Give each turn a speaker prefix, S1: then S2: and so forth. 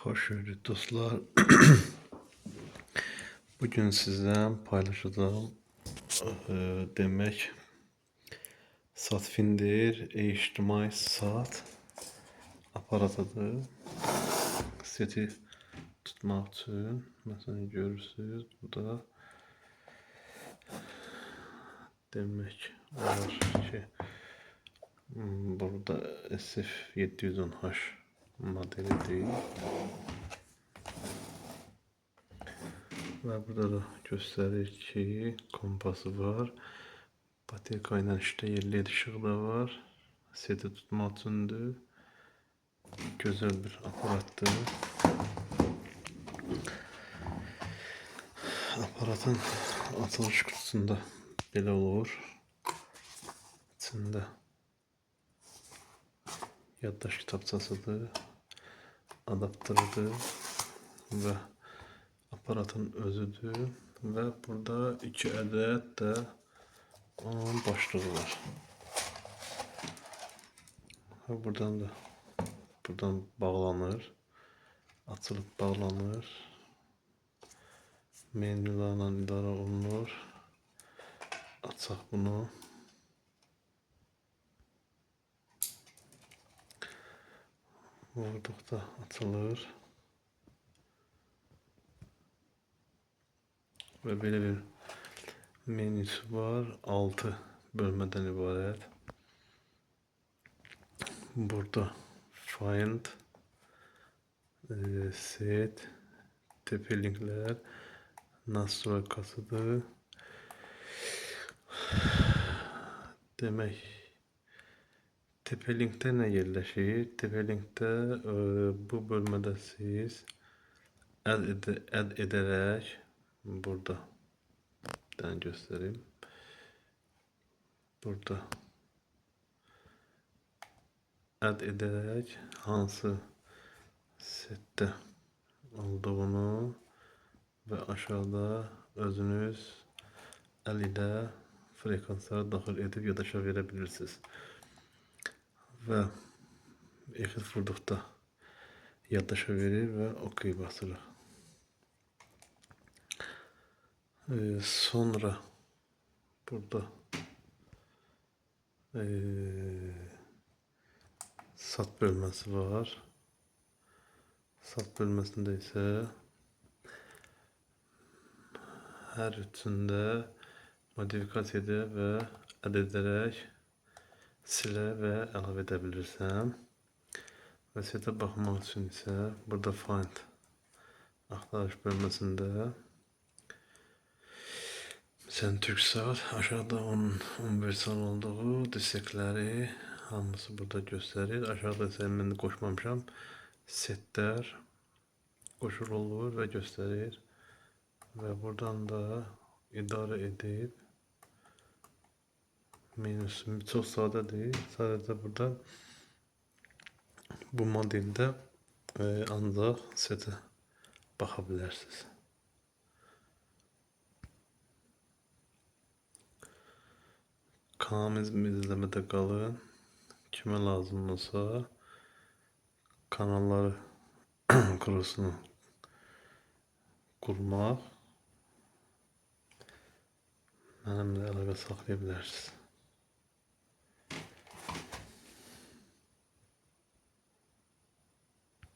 S1: Hoş gördük dostlar. Bugün sizden paylaşacağım demek Satfindir ictimai saat aparatıdır. Seti tutmak için mesela görürsünüz burada demek var ki burada SF710H modeli değil. Ve burada da gösterir ki kompası var. Baterya ile işte yerli ışığı da var. Seti tutmak içindir. Güzel bir aparattır. Aparatın açılış kutusunda belə olur. İçində yaddaş kitabçasıdır, adaptörüdür ve aparatın özüdür ve burada 2 adet de onun başlığı var. Ve buradan bağlanır, açılıp bağlanır, menülerle idare olunur. Açaq bunu. Vurduqda açılır. Ve belə bir menüsü var. 6 bölmeden ibaret. Burada find, set, tepe linkler, nastroykasıdır. Demek tepe linkte ne yerleşir? Tepe linkte bu bölmede siz add ederek burada ben göstereyim. Burada add ederek hansı sette olduğunu ve aşağıda özünüz el ile frekansları daxil edib yaddaşa verebilirsiniz. Ve exit vurduqda yaddaşa verir ve OK basırıq. Sonra burada sat bölmesi var. Sat bölmesinde ise her üçünde modifikasiya edə və add edərək silə və əlavə edə bilirsən. Və setə baxmaq üçün isə burada find axtarış bölməsində sen Türk saat aşağıda 11 saat olduğu destekleri hamısı burada gösterir. Aşağıda ise mən qoşmamışam. Setler qoşul olur ve gösterir. Ve buradan da idare edip menüsü çok sade değil. Sadece burada bu modelde ancak sete bakabilirsiniz. Kanalımızı izlemede kalın. Kime lazım olsa kanalları kurusunu kurmaq mənimlə əlaqə saxlaya bilərsiniz.